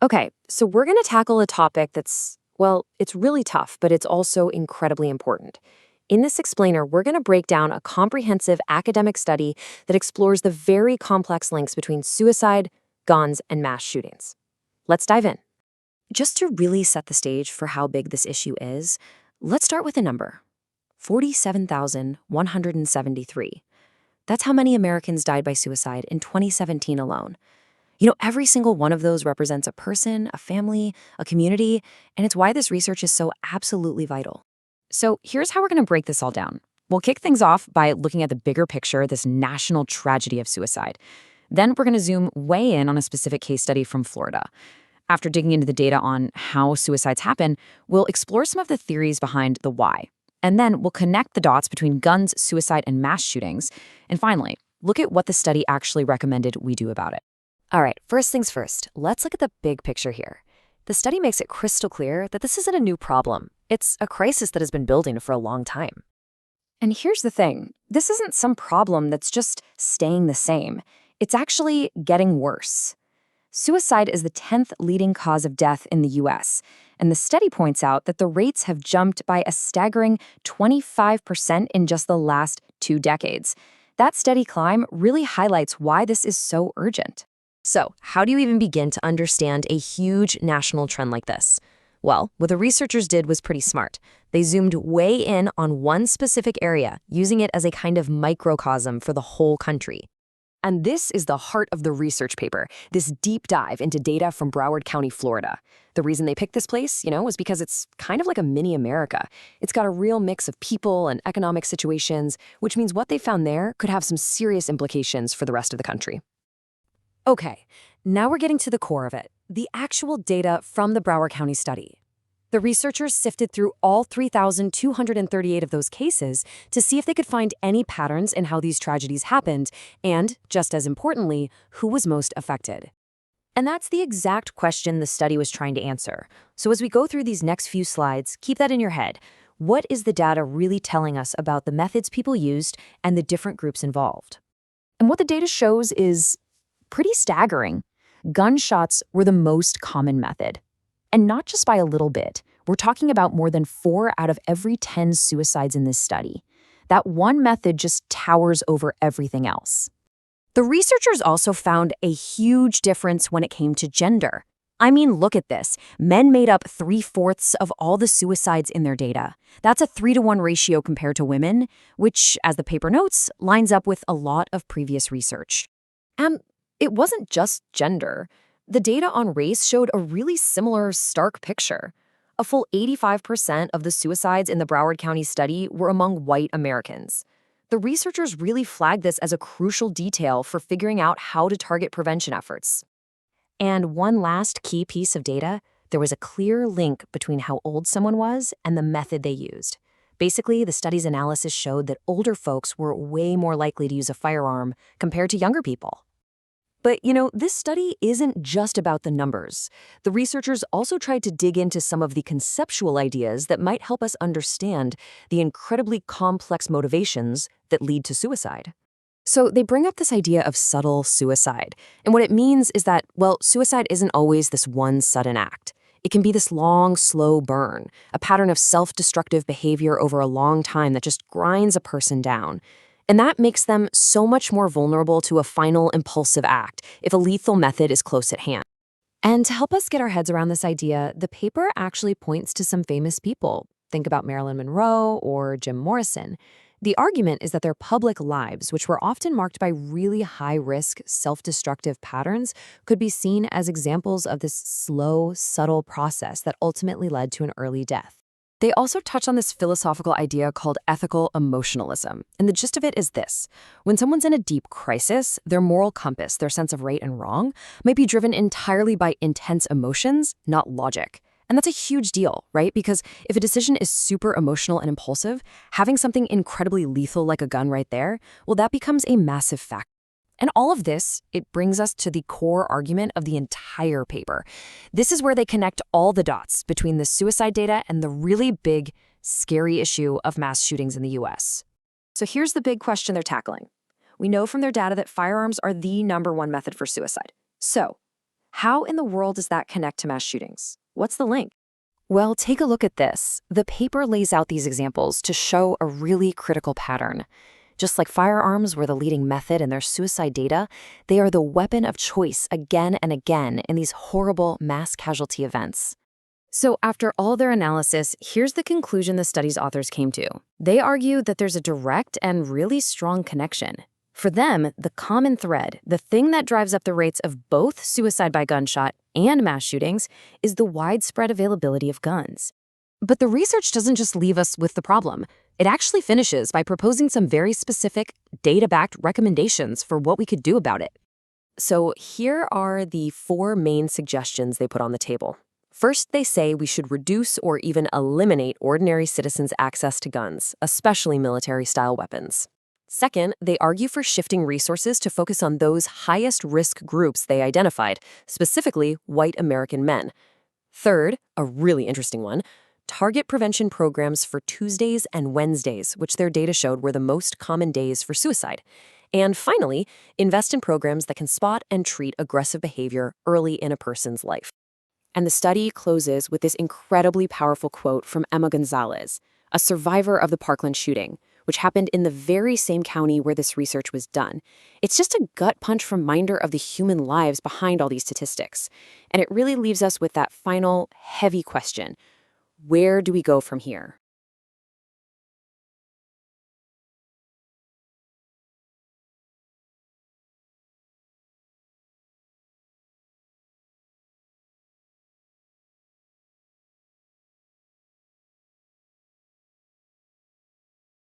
Okay, so we're going to tackle a topic that's, well, it's really tough, but it's also incredibly important. In this explainer, we're going to break down a comprehensive academic study that explores the very complex links between suicide, guns, and mass shootings. Let's dive in. Just to really set the stage for how big this issue is, let's start with a number: 47,173. That's how many Americans died by suicide in 2017 alone. Every single one of those represents a person, a family, a community, and it's why this research is so absolutely vital. So here's how we're going to break this all down. We'll kick things off by looking at the bigger picture, this national tragedy of suicide. Then we're going to zoom way in on a specific case study from Florida. After digging into the data on how suicides happen, we'll explore some of the theories behind the why. And then we'll connect the dots between guns, suicide, and mass shootings. And finally, look at what the study actually recommended we do about it. All right, first things first, let's look at the big picture here. The study makes it crystal clear that this isn't a new problem. It's a crisis that has been building for a long time. And here's the thing. This isn't some problem that's just staying the same. It's actually getting worse. Suicide is the 10th leading cause of death in the U.S., and the study points out that the rates have jumped by a staggering 25% in just the last 2 decades. That steady climb really highlights why this is so urgent. So, how do you even begin to understand a huge national trend like this? Well, what the researchers did was pretty smart. They zoomed way in on one specific area, using it as a kind of microcosm for the whole country. And this is the heart of the research paper, this deep dive into data from Broward County, Florida. The reason they picked this place, was because it's kind of like a mini America. It's got a real mix of people and economic situations, which means what they found there could have some serious implications for the rest of the country. Okay, now we're getting to the core of it, the actual data from the Broward County study. The researchers sifted through all 3,238 of those cases to see if they could find any patterns in how these tragedies happened and, just as importantly, who was most affected. And that's the exact question the study was trying to answer. So as we go through these next few slides, keep that in your head. What is the data really telling us about the methods people used and the different groups involved? And what the data shows is pretty staggering. Gunshots were the most common method. And not just by a little bit. We're talking about more than 4 out of every 10 suicides in this study. That one method just towers over everything else. The researchers also found a huge difference when it came to gender. I mean, look at this. Men made up 3/4 of all the suicides in their data. That's a 3-to-1 ratio compared to women, which, as the paper notes, lines up with a lot of previous research. And it wasn't just gender. The data on race showed a really similar, stark picture. A full 85% of the suicides in the Broward County study were among white Americans. The researchers really flagged this as a crucial detail for figuring out how to target prevention efforts. And one last key piece of data, there was a clear link between how old someone was and the method they used. Basically, the study's analysis showed that older folks were way more likely to use a firearm compared to younger people. But, this study isn't just about the numbers. The researchers also tried to dig into some of the conceptual ideas that might help us understand the incredibly complex motivations that lead to suicide. So they bring up this idea of subtle suicide. And what it means is that, suicide isn't always this one sudden act. It can be this long, slow burn, a pattern of self-destructive behavior over a long time that just grinds a person down. And that makes them so much more vulnerable to a final impulsive act if a lethal method is close at hand. And to help us get our heads around this idea, the paper actually points to some famous people. Think about Marilyn Monroe or Jim Morrison. The argument is that their public lives, which were often marked by really high-risk, self-destructive patterns, could be seen as examples of this slow, subtle process that ultimately led to an early death. They also touch on this philosophical idea called ethical emotionalism. And the gist of it is this. When someone's in a deep crisis, their moral compass, their sense of right and wrong, might be driven entirely by intense emotions, not logic. And that's a huge deal, right? Because if a decision is super emotional and impulsive, having something incredibly lethal like a gun right there, that becomes a massive factor. And all of this, it brings us to the core argument of the entire paper. This is where they connect all the dots between the suicide data and the really big, scary issue of mass shootings in the U.S. So here's the big question they're tackling. We know from their data that firearms are the #1 method for suicide. So How in the world does that connect to mass shootings? What's the link? Well, take a look at this. The paper lays out these examples to show a really critical pattern. Just like firearms were the leading method in their suicide data, they are the weapon of choice again and again in these horrible mass casualty events. So after all their analysis, here's the conclusion the study's authors came to. They argue that there's a direct and really strong connection. For them, the common thread, the thing that drives up the rates of both suicide by gunshot and mass shootings, is the widespread availability of guns. But the research doesn't just leave us with the problem. It actually finishes by proposing some very specific, data-backed recommendations for what we could do about it. So here are the 4 main suggestions they put on the table. First, they say we should reduce or even eliminate ordinary citizens' access to guns, especially military-style weapons. Second, they argue for shifting resources to focus on those highest-risk groups they identified, specifically white American men. Third, a really interesting one, target prevention programs for Tuesdays and Wednesdays, which their data showed were the most common days for suicide. And finally, invest in programs that can spot and treat aggressive behavior early in a person's life. And the study closes with this incredibly powerful quote from Emma Gonzalez, a survivor of the Parkland shooting, which happened in the very same county where this research was done. It's just a gut punch reminder of the human lives behind all these statistics. And it really leaves us with that final, heavy question. Where do we go from here?